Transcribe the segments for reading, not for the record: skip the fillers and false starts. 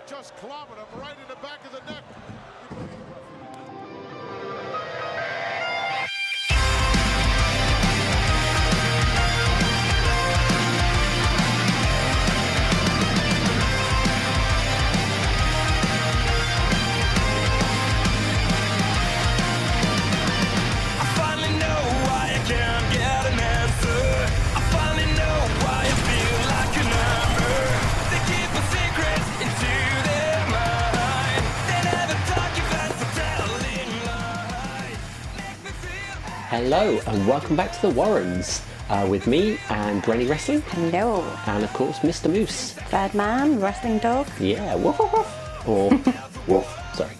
Just clobbered him right in the back of the neck. Hello and welcome back to the Warrens with me and Granny Wrestling. Hello. And of course Mr. Moose. Third man, wrestling dog. Yeah, woof woof woof. Or woof, sorry.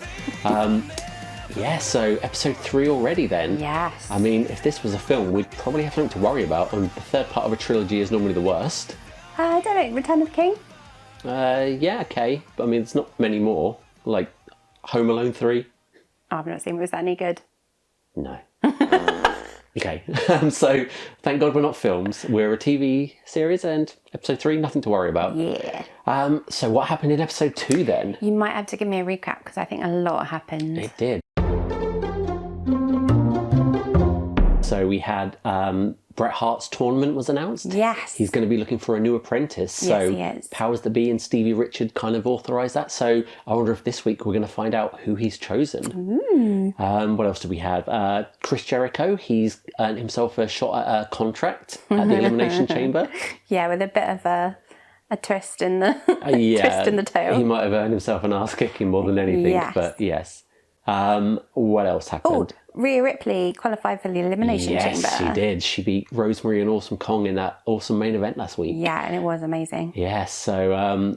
Yeah, so episode 3 already then. Yes. I mean, if this was a film, we'd probably have something to worry about, and the third part of a trilogy is normally the worst. I don't know, Return of the King? Yeah, okay. But I mean, there's not many more. Like Home Alone 3. Oh, I've not seen it. Was that any good? No. Okay, so thank God we're not films. We're a TV series, and episode 3, nothing to worry about. Yeah. So what happened in episode 2 then? You might have to give me a recap because I think a lot happened. It did. So we had Bret Hart's tournament was announced. Yes. He's going to be looking for a new apprentice. So yes, he is. Powers that be and Stevie Richard kind of authorised that. So I wonder if this week we're going to find out who he's chosen. What else do we have? Chris Jericho, he's earned himself a shot at a contract at the Elimination Chamber. Yeah, with a bit of a twist in the yeah, twist in the tail. He might have earned himself an ass kicking more than anything. Yes. But yes. What else happened? Oh, Rhea Ripley qualified for the Elimination Chamber. Yes, she did. She beat Rosemary and Awesome Kong in that awesome main event last week. Yeah, and it was amazing. Yes, so,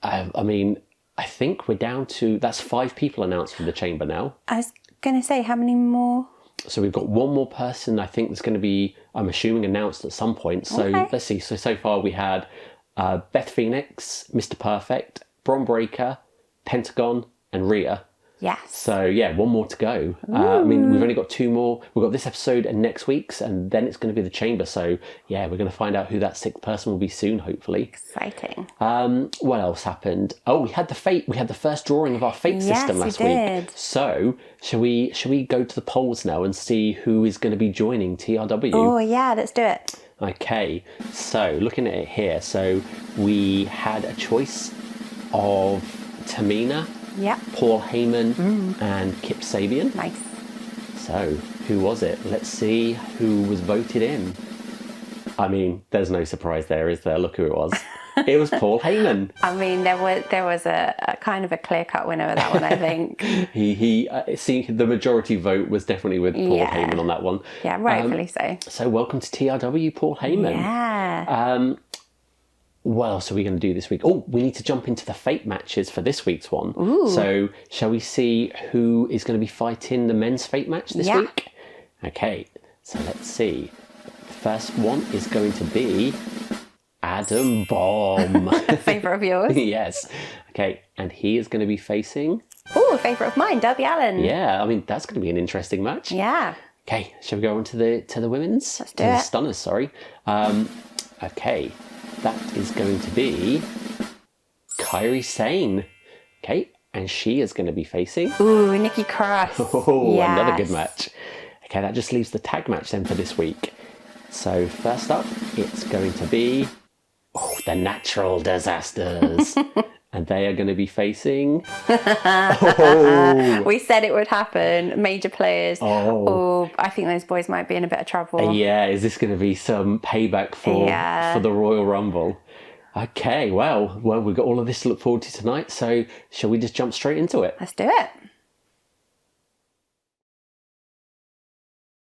I mean, I think we're down to... That's 5 people announced for the Chamber now. I was going to say, how many more? So we've got one more person I think that's going to be, I'm assuming, announced at some point. So okay. Let's see. So far we had Beth Phoenix, Mr. Perfect, Bron Breakker, Pentagon and Rhea. Yes. So yeah, one more to go. I mean, we've only got 2 more. We've got this episode and next week's, and then it's going to be the Chamber. So yeah, we're going to find out who that 6th person will be soon, hopefully. Exciting. What else happened? Oh, we had the fate. We had the first drawing of our fate system last week. So shall we go to the polls now and see who is going to be joining TRW? Oh yeah, let's do it. Okay. So looking at it here, so we had a choice of Tamina. Yep. Paul Heyman and Kip Sabian. Nice. So, who was it? Let's see who was voted in. I mean, there's no surprise there, is there? Look who it was. It was Paul Heyman. I mean, there was a kind of a clear-cut winner with that one, I think. The majority vote was definitely with Paul Heyman on that one. Yeah, rightfully so. So, welcome to TRW, Paul Heyman. Yeah. What else are we going to do this week? Oh, we need to jump into the fate matches for this week's one. Ooh. So, shall we see who is going to be fighting the men's fate match this week? Okay, so let's see. The first one is going to be Adam Bomb. Favourite of yours? Yes. Okay, and he is going to be facing... Oh, a favourite of mine, Darby Allin. Yeah, I mean, that's going to be an interesting match. Yeah. Okay, shall we go on to the women's? Let's do to it. The stunners, sorry. Okay. That is going to be Kairi Sane. Okay, and she is going to be facing... Ooh, Nikki Cross. Oh, yes. Another good match. Okay, that just leaves the tag match then for this week. So first up, it's going to be... the Natural Disasters. And they are going to be facing... We said it would happen. Major players. Oh, I think those boys might be in a bit of trouble. Yeah, is this going to be some payback for the Royal Rumble? Okay, well, we've got all of this to look forward to tonight, so shall we just jump straight into it? Let's do it.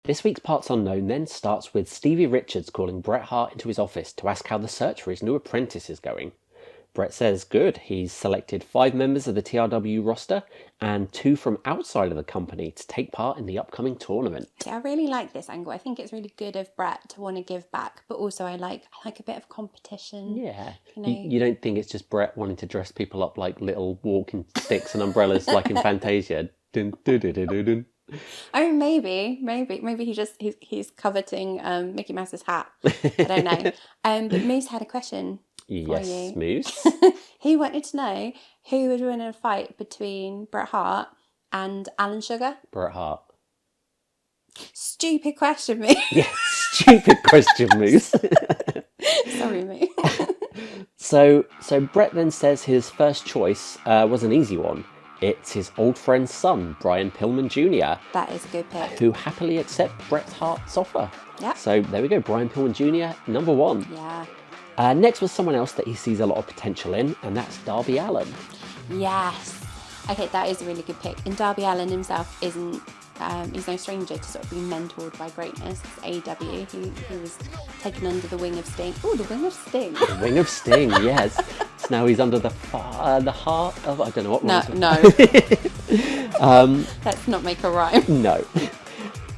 This week's Parts Unknown then starts with Stevie Richards calling Bret Hart into his office to ask how the search for his new apprentice is going. Bret says good, he's selected 5 members of the TRW roster and 2 from outside of the company to take part in the upcoming tournament. See, I really like this angle. I think it's really good of Bret to want to give back, but also I like a bit of competition. Yeah, you know. You don't think it's just Bret wanting to dress people up like little walking sticks and umbrellas like in Fantasia? Dun, dun, dun, dun, dun, dun. Oh, maybe he's coveting Mickey Mouse's hat. I don't know. But Moose had a question. Yes, you. Moose. He wanted to know who would win in a fight between Bret Hart and Alan Sugar. Bret Hart. Stupid question, me. Yeah, stupid question, Moose. Sorry, me. So Bret then says his first choice was an easy one. It's his old friend's son, Brian Pillman Jr., That is a good pick. who happily accepts Bret Hart's offer. Yeah. So there we go, Brian Pillman Jr., number one. Yeah. Next was someone else that he sees a lot of potential in, and that's Darby Allin. Yes. Okay, that is a really good pick. And Darby Allin himself isn't, he's no stranger to sort of being mentored by greatness. It's AEW, who was taken under the wing of Sting. Oh, the wing of Sting. The wing of Sting, yes. So now he's under the heart of, I don't know what. No. Let's not make a rhyme. No.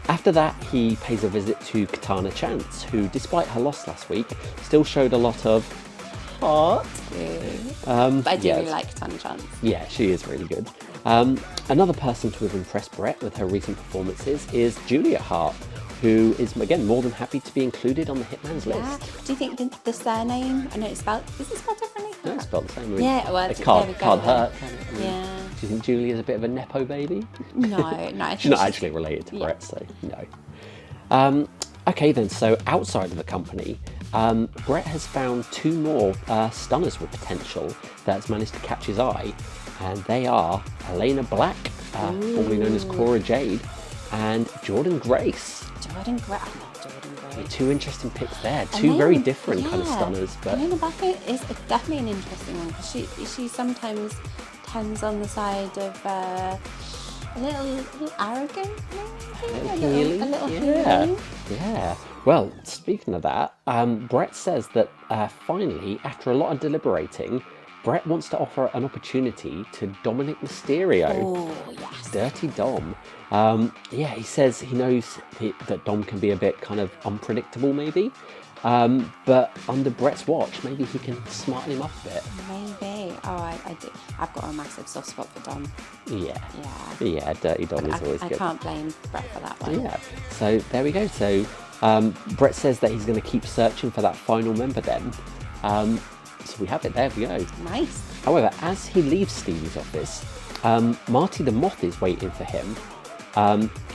After that, he pays a visit to Katana Chance, who, despite her loss last week, still showed a lot of heart. But I do really like Katana Chance. Yeah, she is really good. Another person to have impressed Bret with her recent performances is Julia Hart, who is, again, more than happy to be included on the Hitman's list. Do you think the surname, I know it's spelled, is it spelled differently? No, it's spelled the same. I mean, Yeah, well, it there can't we go hurt, then. can it? I mean, Yeah. Do you think Julia's a bit of a Nepo baby? No, I think She's not actually related to Bret, so no. Okay then, so outside of the company, Bret has found two more stunners with potential that's managed to catch his eye, and they are Elena Black, formerly known as Cora Jade, and Jordan Grace. Jordan Grace. I love Jordan Grace. Two interesting picks there. Two very different kind of stunners, but Elena Black is definitely an interesting one because she sometimes tends on the side of a little arrogant, maybe? a little heely. Yeah. Well, speaking of that, Bret says that finally, after a lot of deliberating, Bret wants to offer an opportunity to Dominic Mysterio. Oh, yes. Dirty Dom. He says he knows that Dom can be a bit kind of unpredictable, maybe. But under Bret's watch, maybe he can smarten him up a bit. Maybe. Oh, I do. I've got a massive soft spot for Dom. Yeah, Dirty Dom is always good. I can't blame Bret for that one. Yeah, so there we go. So Bret says that he's going to keep searching for that final member then. So we have it, there we go. Nice. However, as he leaves Stevie's office, Marty the Moth is waiting for him.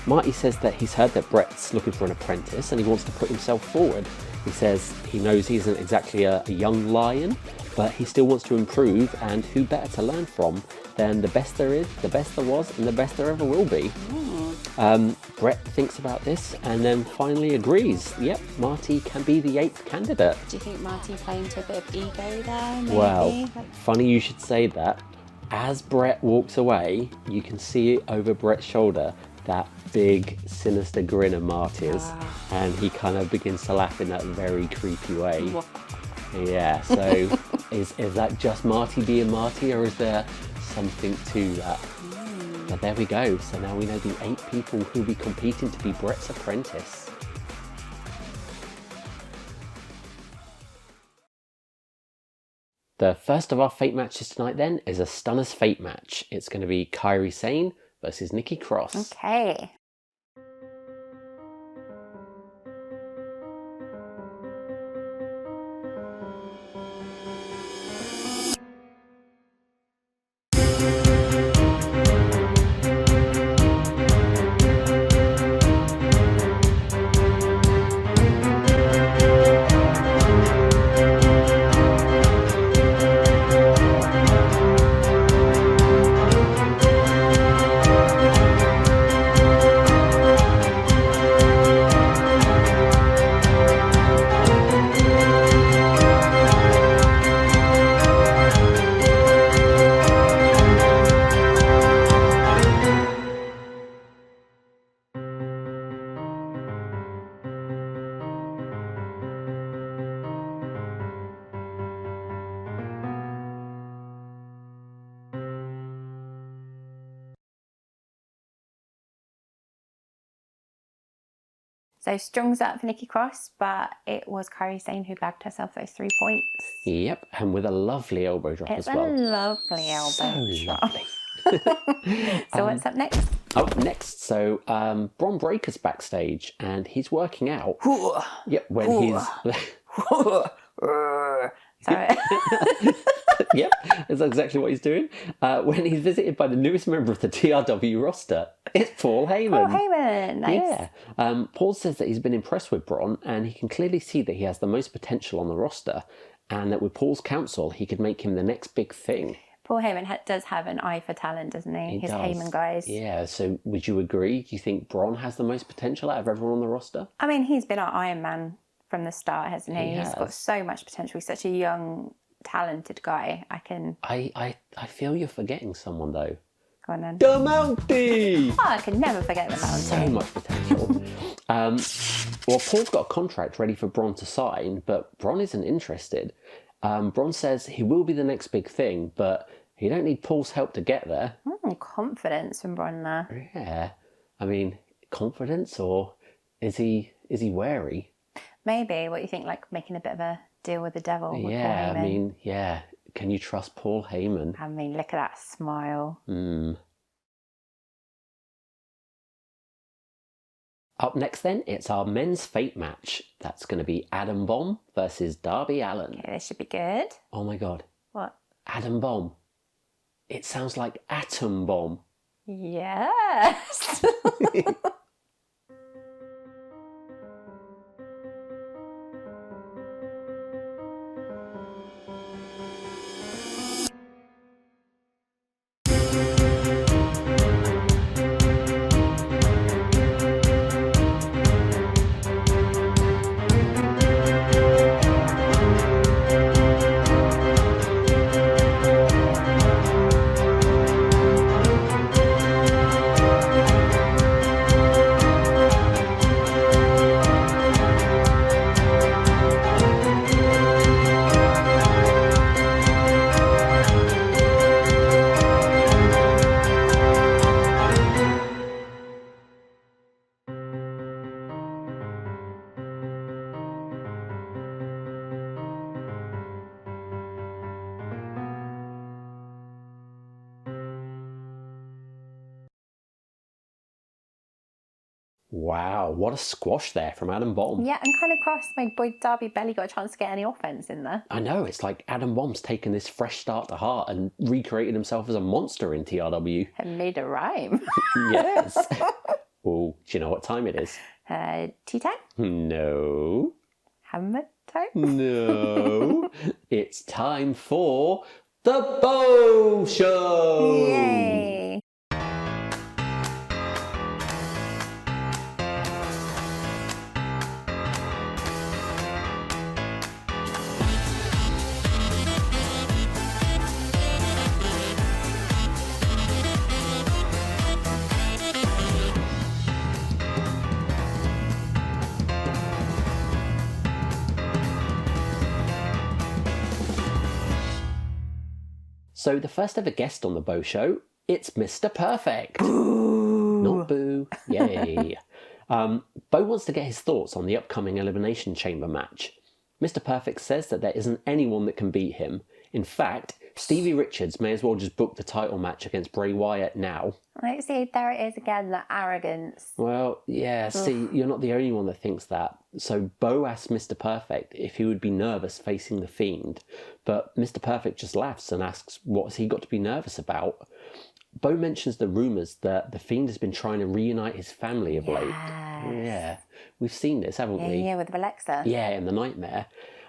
Marty says that he's heard that Bret's looking for an apprentice and he wants to put himself forward. He says he knows he isn't exactly a young lion, but he still wants to improve, and who better to learn from than the best there is, the best there was, and the best there ever will be. Bret thinks about this and then finally agrees. Yep, Marty can be the 8th candidate. Do you think Marty playing to a bit of ego there, maybe? Well, funny you should say that. As Bret walks away, you can see over Bret's shoulder that big sinister grin of Marty's, and he kind of begins to laugh in that very creepy way. Yeah, so is that just Marty being Marty, or is there something to that? But there we go. So now we know the 8 people who will be competing to be Bret's apprentice. The first of our Fate matches tonight then is a Stunners Fate match. It's going to be Kairi Sane versus Nikki Cross. Okay. So Strong's up for Nikki Cross, but it was Kairi Sane who bagged herself those 3 points. Yep, and with a lovely elbow drop as well. It's a lovely elbow So drop. lovely. So what's up next? Up next, so Bron Breakker's backstage and he's working out. Yep, when he's... Sorry. Yep, that's exactly what he's doing. When he's visited by the newest member of the TRW roster, it's Paul Heyman. Paul Heyman, nice. Yeah. Paul says that he's been impressed with Braun, and he can clearly see that he has the most potential on the roster, and that with Paul's counsel, he could make him the next big thing. Paul Heyman does have an eye for talent, doesn't he? His Heyman guys. Yeah, so would you agree? Do you think Braun has the most potential out of everyone on the roster? I mean, he's been our Iron Man from the start, hasn't he? He He's got so much potential. He's such a young, talented guy. I feel you're forgetting someone, though. Go on then. The Mountie! Oh, I can never forget the Mountie. So much potential. Well, Paul's got a contract ready for Braun to sign, but Braun isn't interested. Braun says he will be the next big thing, but he don't need Paul's help to get there. Confidence from Braun there. Yeah. I mean, confidence, or is he wary? Maybe. What do you think, like making a bit of a deal with the devil with Paul Heyman? I mean, yeah. Can you trust Paul Heyman? I mean, look at that smile. Up next then, it's our men's fate match. That's going to be Adam Bomb versus Darby Allin. Okay, this should be good. Oh my god. What? Adam Bomb. It sounds like Atom Bomb. Yes. Wow, what a squash there from Adam Bomb. Yeah, and kind of cross, my boy Darby barely got a chance to get any offense in there. I know, it's like Adam Bomb's taken this fresh start to heart and recreated himself as a monster in TRW. And made a rhyme. Yes. Oh, do you know what time it is? Tea time? No. Hammer time? No. It's time for the Bow Show! Yay! So the first ever guest on the Bow Show, it's Mr. Perfect. Boo. Not boo. Yay. Bo wants to get his thoughts on the upcoming Elimination Chamber match. Mr. Perfect says that there isn't anyone that can beat him. In fact, Stevie Richards may as well just book the title match against Bray Wyatt now. Like, see, there it is again, the arrogance. Well, yeah, see, you're not the only one that thinks that. So Bo asks Mr. Perfect if he would be nervous facing The Fiend, but Mr. Perfect just laughs and asks what's he got to be nervous about. Bo mentions the rumours that The Fiend has been trying to reunite his family of late. Yeah, we've seen this, haven't we? Yeah, with Alexa. Yeah, in The Nightmare.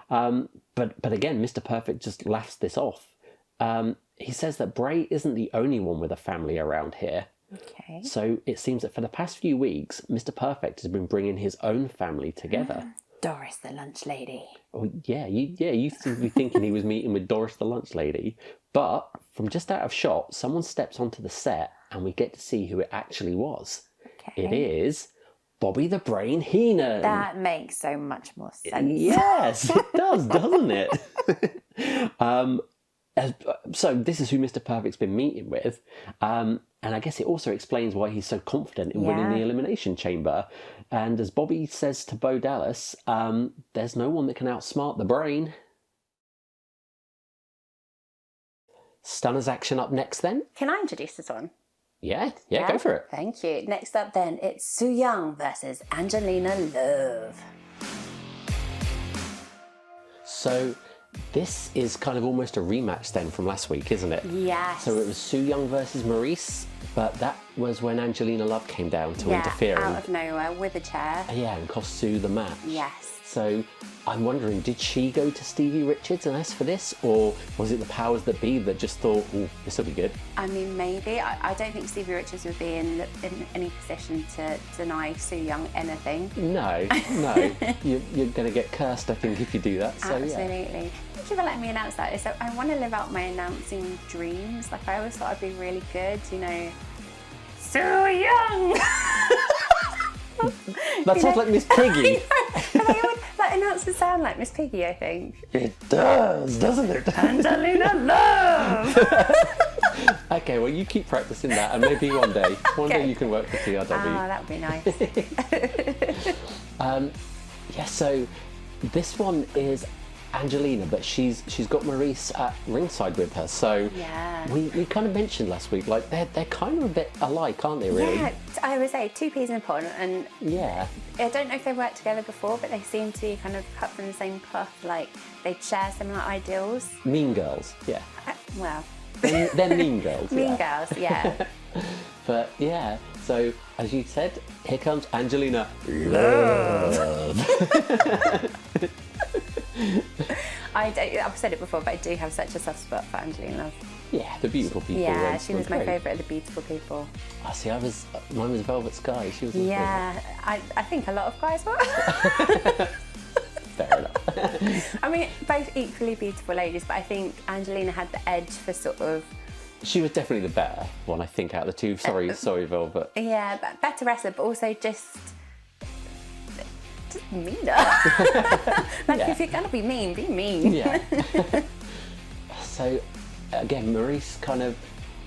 But again, Mr. Perfect just laughs this off. He says that Bray isn't the only one with a family around here. Okay. So it seems that for the past few weeks, Mr. Perfect has been bringing his own family together. Doris the lunch lady. Oh, you seem to be thinking he was meeting with Doris the lunch lady. But from just out of shot, someone steps onto the set and we get to see who it actually was. Okay. It is Bobby the Brain Heenan. That makes so much more sense. Yes, it does, doesn't it? So this is who Mr. Perfect's been meeting with. And I guess it also explains why he's so confident in winning the Elimination Chamber. And as Bobby says to Bo Dallas, there's no one that can outsmart the Brain. Stunners action up next then. Can I introduce this one? Yeah, go for it. Thank you. Next up then, it's Su Yung versus Angelina Love. So This is kind of almost a rematch then from last week, isn't it? Yes. So it was Su Yung versus Maurice, but that was when Angelina Love came down to interfere. Out of nowhere with a chair. Yeah, and cost Su the match. Yes. So I'm wondering, did she go to Stevie Richards and ask for this, or was it the powers that be that just thought, oh, this will be good? I mean, maybe. I don't think Stevie Richards would be in any position to deny Su Yung anything. No, you're going to get cursed, I think, if you do that. So, Absolutely. yeah. Thank you for letting me announce that. So I want to live out my announcing dreams. Like, I always thought I'd be really good, you know. Su Yung! That sounds like Miss Piggy. That announcers sound like Miss Piggy, I think. It does, doesn't it? Angelina Love! Okay, well, you keep practicing that, and maybe one day you can work for TRW. Oh, that would be nice. Yeah, so this one is Angelina, but she's got Maurice at ringside with her. So yeah. we kind of mentioned last week, like they're kind of a bit alike, aren't they? Really? Yeah, I would say two peas in a pod, and yeah. I don't know if they've worked together before, but they seem to be kind of cut from the same cloth. Like they share similar ideals. Mean Girls, yeah. Well, they're Mean Girls. Mean Girls, yeah. But yeah, so as you said, here comes Angelina Love. I've said it before, but I do have such a soft spot for Angelina Love. Yeah, the beautiful people. Yeah, she was my great. favourite of the beautiful people. I see. Mine was Velvet Sky. She was. Yeah, I think a lot of guys were. Fair enough. I mean, both equally beautiful ladies, but I think Angelina had the edge for sort of. She was definitely the better one, I think, out of the two. Sorry, Velvet. Yeah, but better wrestler, but also just meaner. If you're gonna be mean, be mean. Yeah. So, again, Maurice kind of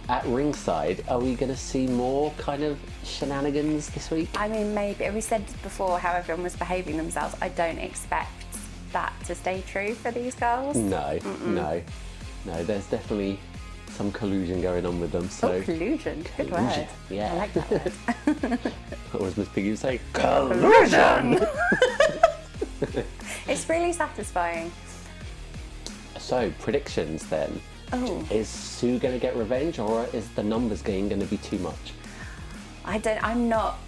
at ringside. Are we going to see more kind of shenanigans this week? I mean, maybe. We said before how everyone was behaving themselves. I don't expect that to stay true for these girls. No. There's definitely some collusion going on with them. So collusion. Good word. Yeah. I like that word. What was Miss Piggy say? Collusion! It's really satisfying. So, predictions then. Oh. Is Sue going to get revenge, or is the numbers game going to be too much? I'm not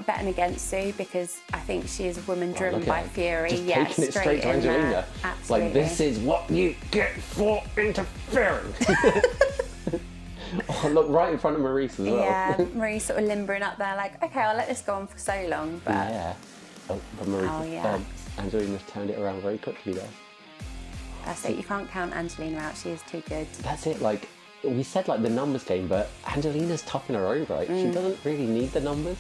betting against Sue, because I think she is a woman driven by fury. Just Yeah, taking it straight to Angelina. Absolutely. Like, this is what you get for interfering. Oh, look, right in front of Maurice as well. Yeah, Maurice sort of limbering up there, like, okay, I'll let this go on for so long, but Yeah. Oh, but Maurice, yeah. Angelina's turned it around very quickly there. that's it. You can't count Angelina out. She is too good. That's it. Like we said, like the numbers game, but Angelina's tough in her own right. She doesn't really need the numbers.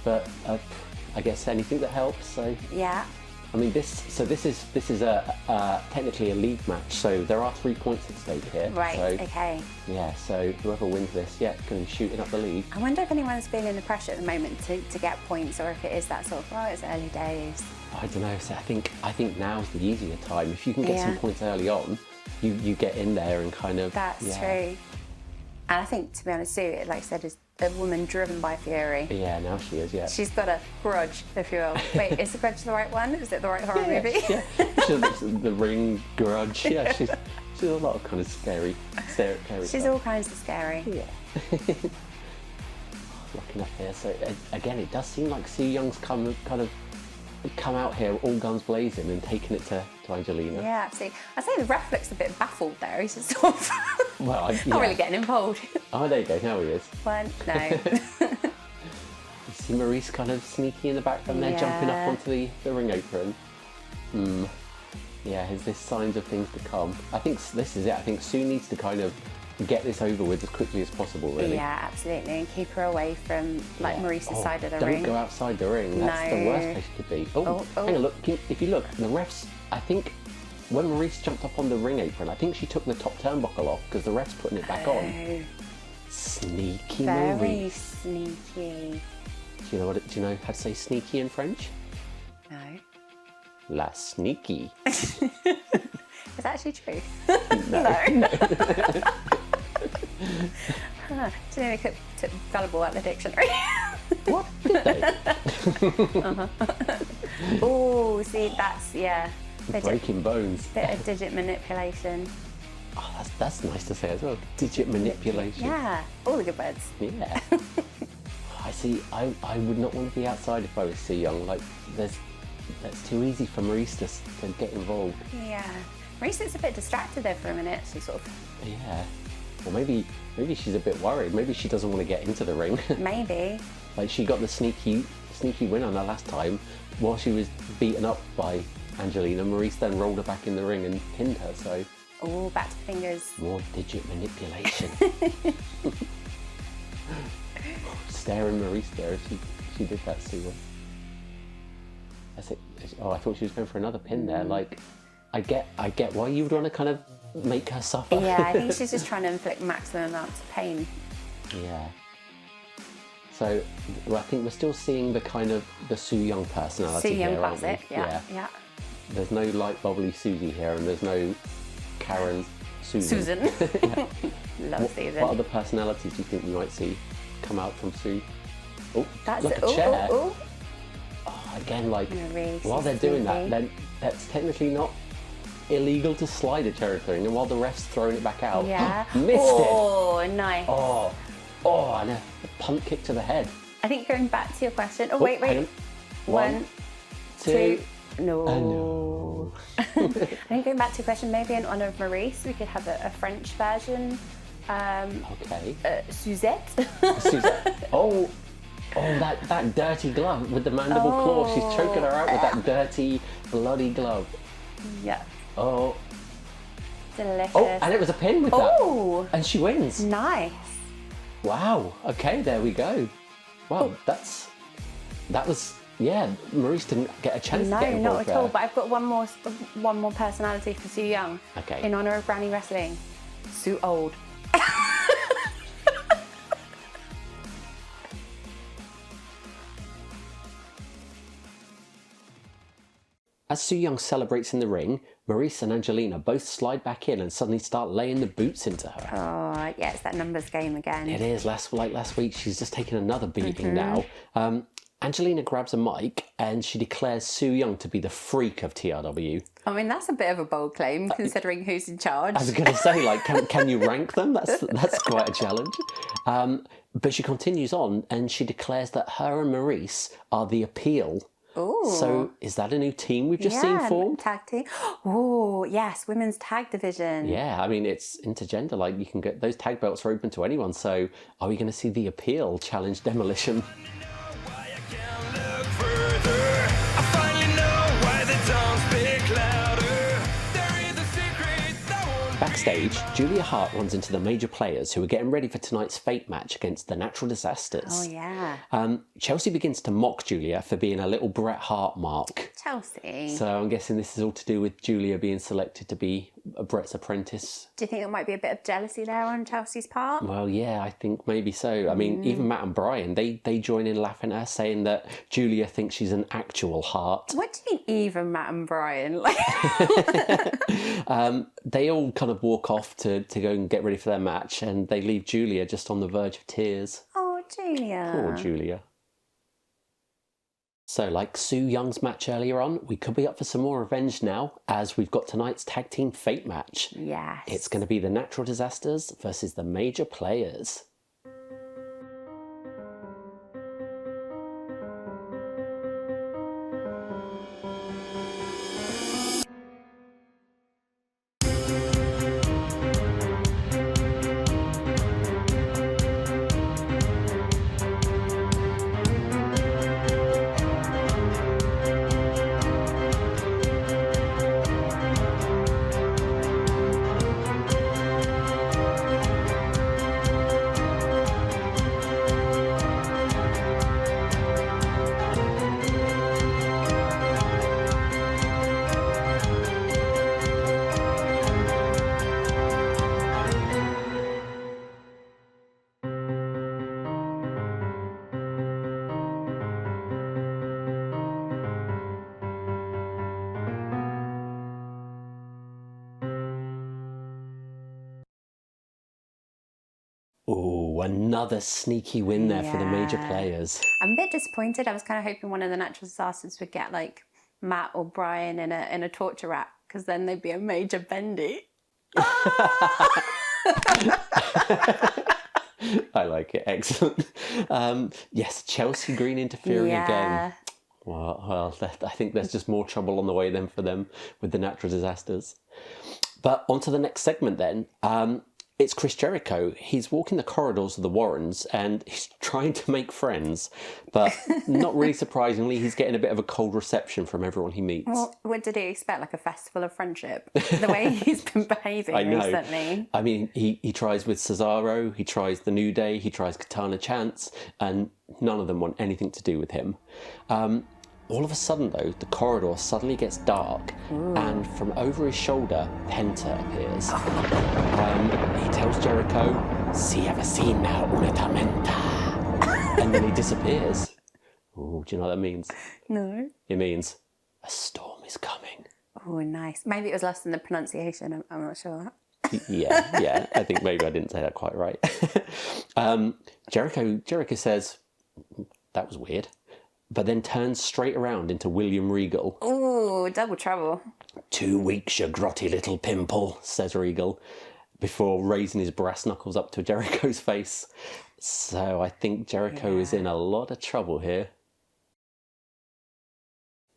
But I guess anything that helps. So Yeah. I mean, this is a technically a league match. So there are 3 points at stake here. Right. So, Okay. yeah. So whoever wins this, going to be shooting up the league. I wonder if anyone's feeling the pressure at the moment to get points, or if it is that sort of, it's early days. I don't know. So I think now's the easier time. If you can get some points early on, you get in there and kind of. That's true. And I think, to be honest, Sue, like I said, is a woman driven by fury. Yeah, now she is. Yeah. She's got a grudge, if you will. Wait, is the grudge the right one? Is it the right horror movie? Yeah. The Ring, Grudge. Yeah, she's a lot of kind of scary She's stuff. all kinds of scary. Yeah. Looking up here, so again, it does seem like Su Young's come out here all guns blazing and taking it to Angelina. Yeah, absolutely. I'd say the ref looks a bit baffled there. He's just sort of Well, not really getting involved. Oh, there you go. Now he is. One, no. You see Maurice kind of sneaky in the background there, jumping up onto the ring apron. Yeah, is this signs of things to come? I think this is it. I think Sue needs to kind of get this over with as quickly as possible, really. Yeah, absolutely. And keep her away from Maurice's side of the ring. Don't go outside the ring. That's the worst place you could be. Oh. Hang on, look. If you look, the refs, I think when Maurice jumped up on the ring apron, I think she took the top turnbuckle off because the ref's putting it back on. Sneaky Very Maurice. sneaky. Do you know how to say sneaky in French? No. La sneaky. Is that actually true? No. Do you know they took gullible out of the dictionary? What? Did they? Oh, see, that's, breaking bones. Bit of digit manipulation. Oh, that's nice to say as well. Digit manipulation. Yeah, all the good words. Yeah. I see. I would not want to be outside if I was Sue Young. Like, that's too easy for Maurice to get involved. Yeah. Maurice is a bit distracted there for a minute. She sort of. Yeah. Or maybe she's a bit worried. Maybe she doesn't want to get into the ring. Maybe. Like, she got the sneaky win on her last time while she was beaten up by Angelina. Maurice then rolled her back in the ring and pinned her. So. Oh, back to fingers. More digit manipulation. Staring Maurice there, she did that to her. That's it. Oh, I thought she was going for another pin there. Like, I get why you would want to kind of make her suffer. Yeah, I think she's just trying to inflict maximum amounts of pain. Yeah. So, well, I think we're still seeing the Sue Young personality Sue Young here, aren't classic, we? yeah. There's no light bubbly Susie here, and there's no Karen Susan. Love Susan. What other personalities do you think we might see come out from Sue? Oh, That's look, it. a chair. Oh. Oh, again, like, Maurice while they're is doing sneaky. that, then that's technically not illegal to slide a chair thing, and while the ref's throwing it back out, Yeah. missed it. Oh, nice. Oh, and a punt kick to the head. I think going back to your question. Oh, hang wait. on. 1, 2. No. No. I think going back to your question, maybe in honour of Maurice, we could have a French version. Okay. Suzette. Suzette. Oh, that dirty glove with the mandible claw. She's choking her out with that dirty, bloody glove. Yeah. Oh. Delicious. Oh, and it was a pin with Oh. that. And she wins. Nice. Wow. Okay, there we go. Wow, that was, yeah, Maurice didn't get a chance to get No, involved not at there. all. But I've got one more personality for Sue Young. Okay. In honour of Granny Wrestling. Sue Old. As Sue Young celebrates in the ring, Maurice and Angelina both slide back in and suddenly start laying the boots into her. Oh, yeah, it's that numbers game again. It is. Like last week, she's just taken another beating now. Angelina grabs a mic and she declares Sue Young to be the freak of TRW. I mean, that's a bit of a bold claim considering who's in charge. I was going to say, like, can you rank them? That's quite a challenge. But she continues on and she declares that her and Maurice are the Appeal. Ooh. So is that a new team we've just seen formed? Tag team. Oh, yes, women's tag division. Yeah, I mean, it's intergender. Like, you can get those tag belts are open to anyone. So are we going to see the Appeal challenge Demolition? Backstage, Julia Hart runs into the major players who are getting ready for tonight's fate match against the Natural Disasters. Oh, yeah. Chelsea begins to mock Julia for being a little Bret Hart mark. Chelsea. So I'm guessing this is all to do with Julia being selected to be Bret's apprentice. Do you think there might be a bit of jealousy there on Chelsea's part? Well, yeah, I think maybe so. I mean, even Matt and Brian, they join in laughing at her, saying that Julia thinks she's an actual Hart. What do you mean, even Matt and Brian? Like, They all kind of walk off to go and get ready for their match, and they leave Julia just on the verge of tears. oh, Julia. Poor Julia. So, like Sue Young's match earlier on, we could be up for some more revenge now, as we've got tonight's tag team fate match. Yes. It's going to be the Natural Disasters versus the Major Players. Oh, another sneaky win there for the Major Yeah. Players. I'm a bit disappointed. I was kind of hoping one of the Natural Disasters would get, like, Matt or Brian in a torture rack, because then they'd be a major bendy. I like it. Excellent. Yes, Chelsea Green interfering again. Well, I think there's just more trouble on the way then for them with the natural disasters. But on to the next segment then. It's Chris Jericho. He's walking the corridors of the Warrens and he's trying to make friends. But not really surprisingly, he's getting a bit of a cold reception from everyone he meets. Well, what did he expect? Like a festival of friendship? The way he's been behaving recently. I mean, he tries with Cesaro, he tries the New Day, he tries Katana Chance, and none of them want anything to do with him. All of a sudden, though, the corridor suddenly gets dark, and from over his shoulder, Penta appears. He tells Jericho, "Si avecina una tormenta," and then he disappears. Oh, do you know what that means? No. It means a storm is coming. Oh, nice. Maybe it was lost in the pronunciation. I'm not sure. Yeah. I think maybe I didn't say that quite right. Jericho says, "That was weird," but then turns straight around into William Regal. Ooh, double trouble. 2 weeks, you grotty little pimple, says Regal, before raising his brass knuckles up to Jericho's face. So I think Jericho is in a lot of trouble here.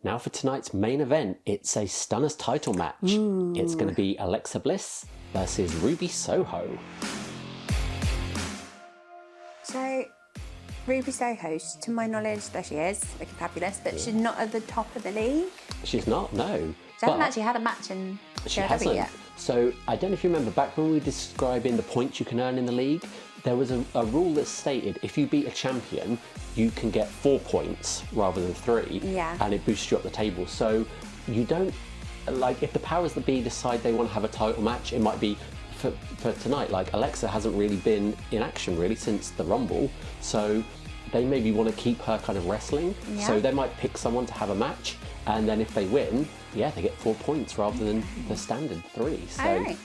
Now for tonight's main event, it's a Stunners title match. Ooh. It's going to be Alexa Bliss versus Ruby Soho. So, Ruby Soho, to my knowledge, there she is, looking fabulous, but she's not at the top of the league. She's not, no. She hasn't actually had a match in TLW yet. So, I don't know if you remember, back when we were describing the points you can earn in the league, there was a rule that stated if you beat a champion, you can get 4 points rather than 3, and it boosts you up the table. So, you don't, like, if the powers that be decide they want to have a title match, it might be for tonight. Like, Alexa hasn't really been in action really since the Rumble, so they maybe want to keep her kind of wrestling, so they might pick someone to have a match, and then if they win, they get 4 points rather than the standard 3. So, okay,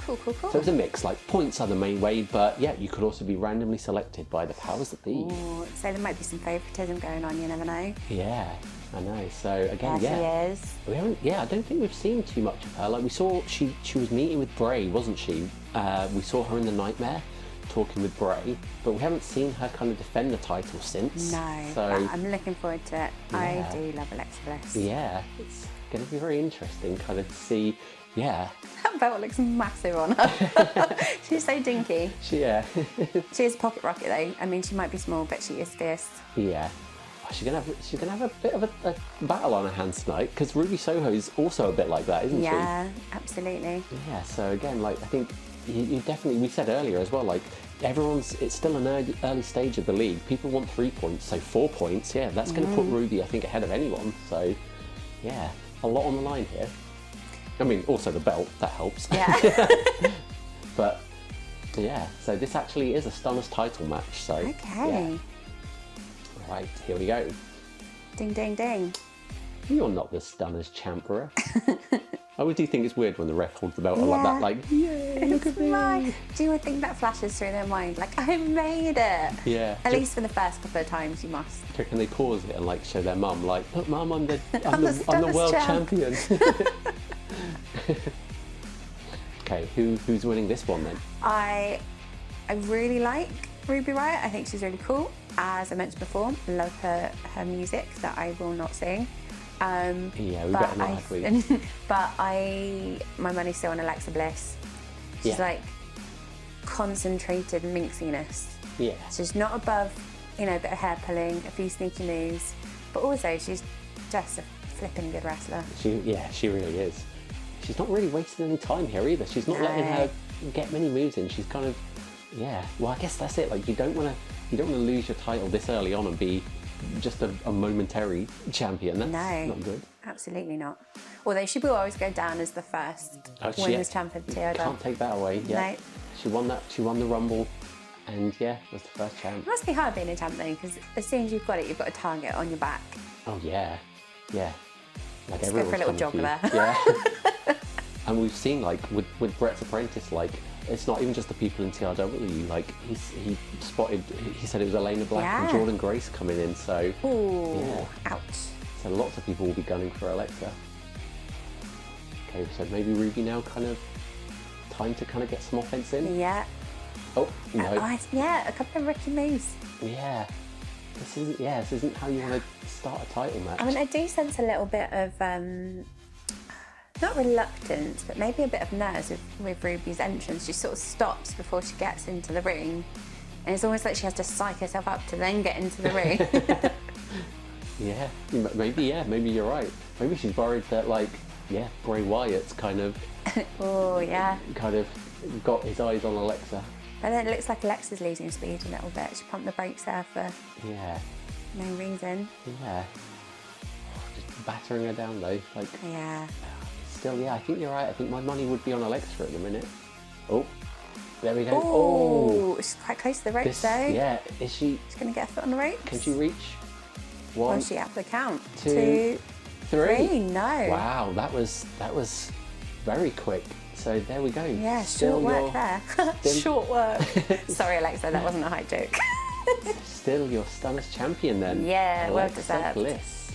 cool. So it's a mix, like points are the main way, but you could also be randomly selected by the powers that be. Ooh, so there might be some favouritism going on, you never know. Yeah, I know. So again, there she is. We haven't, I don't think we've seen too much of her. Like we saw, she was meeting with Bray, wasn't she? We saw her in the Nightmare, talking with Bray, but we haven't seen her kind of defend the title since. No, so I'm looking forward to it. I do love Alexa Bliss. Yeah, it's going to be very interesting kind of to see, That belt looks massive on her. She's so dinky. She is a pocket rocket though. I mean, she might be small, but she is fierce. Yeah. She's gonna have a bit of a battle on her hands tonight, because Ruby Soho is also a bit like that, isn't she? Yeah, absolutely. Yeah. So again, like I think you definitely, we said earlier as well, like it's still an early stage of the league. People want 3 points, so 4 points. Yeah, that's going to put Ruby, I think, ahead of anyone. So yeah, a lot on the line here. I mean, also the belt, that helps. Yeah. But so this actually is a Stunners title match. So okay. Right, here we go. Ding, ding, ding. You're not the Stunners champion. I always do think it's weird when the ref holds the belt like that, like, yeah, look at me. Do you think that flashes through their mind? Like, I made it. Yeah. At least for the first couple of times, you must. Can they pause it and like show their mum, like, look, mum, I'm the world champion. Okay, who's winning this one then? I really like Ruby Riott. I think she's really cool. As I mentioned before, love her music that I will not sing. We better not, have we? But my money's still on Alexa Bliss. She's like concentrated minxiness. Yeah. She's not above, a bit of hair pulling, a few sneaky moves, but also she's just a flipping good wrestler. She really is. She's not really wasting any time here either. She's not letting her get many moves in. She's kind of, well, I guess that's it. Like you don't want to lose your title this early on and be just a momentary champion. That's not good. Absolutely not. Although she will always go down as the first women's champion of TLW. Can't take that away. Yeah. No. She won that. She won the Rumble, and was the first champ. It must be hard being a champion because as soon as you've got it, you've got a target on your back. Oh yeah. Like just go for a little jog there. Yeah. And we've seen like with Brett's Apprentice, like it's not even just the people in TRW. Like he said it was Elena Black and Jordan Grace coming in. So ooh, ouch. So So lots of people will be gunning for Alexa. Okay, so maybe Ruby now kind of time to kind of get some offense in. Yeah. Oh, no. Yeah, a couple of rookie moves. Yeah. This isn't how you want to start a title match. I mean, I do sense a little bit of, not reluctance, but maybe a bit of nerves with Ruby's entrance. She sort of stops before she gets into the ring. And it's almost like she has to psych herself up to then get into the ring. Maybe you're right. Maybe she's worried that, Bray Wyatt's kind of... Oh, yeah. Kind of got his eyes on Alexa. But then it looks like Alexa's losing speed a little bit. She pumped the brakes there for no reason. Yeah. Just battering her down though. Yeah. Still, I think you're right. I think my money would be on Alexa at the minute. Oh, there we go. Oh, she's quite close to the ropes though. Yeah, is she? She's going to get a foot on the ropes. Can she reach? One. Well, she up the count. 2, 3. No. Wow, that was very quick. So there we go. Yeah, short work there. Short work. Sorry, Alexa, that wasn't a high joke. Still your Stunners champion then. Yeah, well Alexa deserved. Bliss.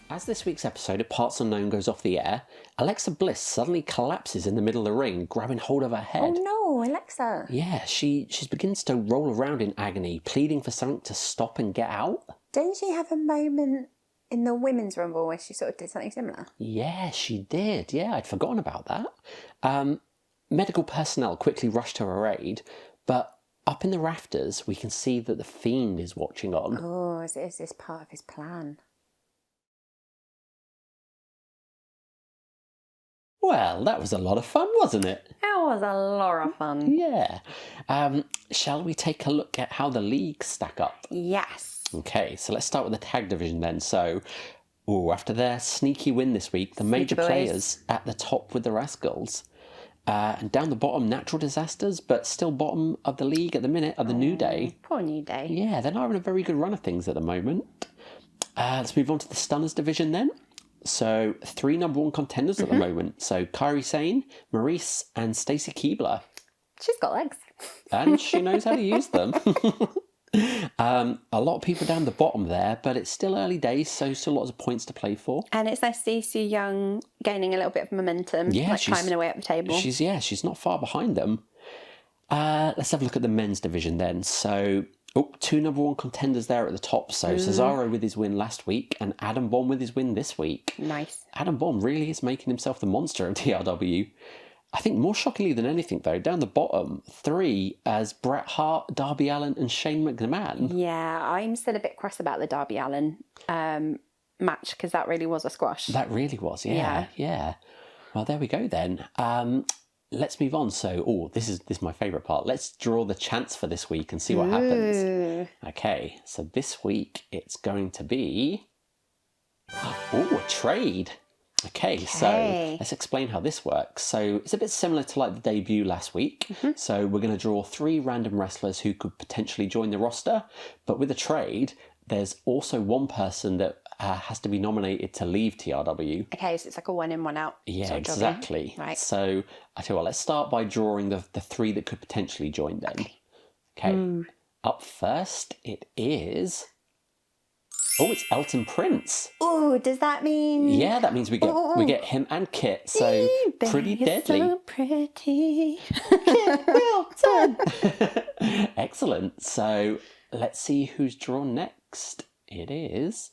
As this week's episode of Parts Unknown goes off the air, Alexa Bliss suddenly collapses in the middle of the ring, grabbing hold of her head. Oh no, Alexa. Yeah, she begins to roll around in agony, pleading for something to stop and get out. Didn't she have a moment in the women's rumble where she sort of did something similar? Yeah, she did. Yeah, I'd forgotten about that. Medical personnel quickly rushed to her aid, but up in the rafters, we can see that the Fiend is watching on. Oh, is this part of his plan? Well, that was a lot of fun, wasn't it? That was a lot of fun. Yeah. Shall we take a look at how the leagues stack up? Yes. Okay, so let's start with the tag division then. So, after their sneaky win this week, the major players at the top with the Rascals. And down the bottom, Natural Disasters, but still bottom of the league at the minute are the New Day. Poor New Day. Yeah, they're not having a very good run of things at the moment. Let's move on to the Stunners division then. So, 3 number 1 contenders at the moment. So, Kairi Sane, Maurice, and Stacey Keebler. She's got legs. And she knows how to use them. A lot of people down the bottom there, but it's still early days, so still lots of points to play for. And it's nice to see Young gaining a little bit of momentum, climbing away up the table. She's not far behind them. Let's have a look at the men's division then. So, 2 number 1 contenders there at the top. So Cesaro with his win last week and Adam Bomb with his win this week. Nice. Adam Bomb really is making himself the monster of TRW. I think more shockingly than anything, though, down the bottom, 3 as Bret Hart, Darby Allin and Shane McMahon. Yeah, I'm still a bit cross about the Darby Allin match because that really was a squash. That really was, yeah. Well, there we go then. Let's move on. So, this is my favourite part. Let's draw the chance for this week and see what happens. Okay, so this week it's going to be... a trade. Okay, so let's explain how this works. So it's a bit similar to like the debut last week. So we're going to draw 3 random wrestlers who could potentially join the roster. But with a trade, there's also one person that has to be nominated to leave TRW. Okay, so it's like a 1 in, 1 out. Yeah, exactly. Right. So I tell you what, let's start by drawing the 3 that could potentially join then. Okay. Up first, it is... it's Elton Prince. Oh, does that mean... Yeah, that means we get him and Kit, so pretty deadly. So pretty. Kit Wilton. Excellent. So let's see who's drawn next. It is...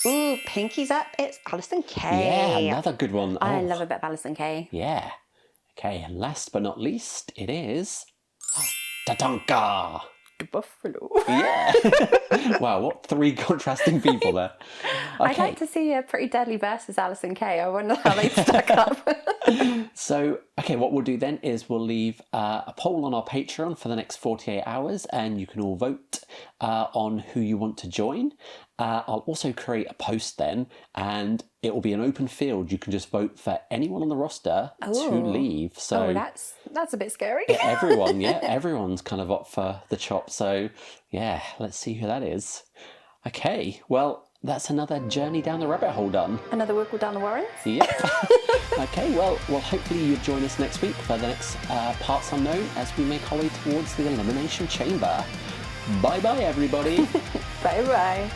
Ooh, pinky's up. It's Alison Kay. Yeah, another good one. I love a bit of Alison Kay. Yeah. Okay, and last but not least, it is... Tatanka. The Buffalo. Yeah. Wow, what 3 contrasting people there. Okay. I'd like to see a Pretty Deadly versus Alison Kay. I wonder how they stack up. So, okay, what we'll do then is we'll leave a poll on our Patreon for the next 48 hours and you can all vote on who you want to join. I'll also create a post then and it will be an open field. You can just vote for anyone on the roster to leave. So that's a bit scary. Everyone's kind of up for the chop. So, yeah, let's see who that is. Okay, well, that's another journey down the rabbit hole done. Another wiggle down the warrants. Yep. Okay, well, hopefully you join us next week for the next Parts Unknown as we make our way towards the Elimination Chamber. Bye-bye, everybody. Bye-bye.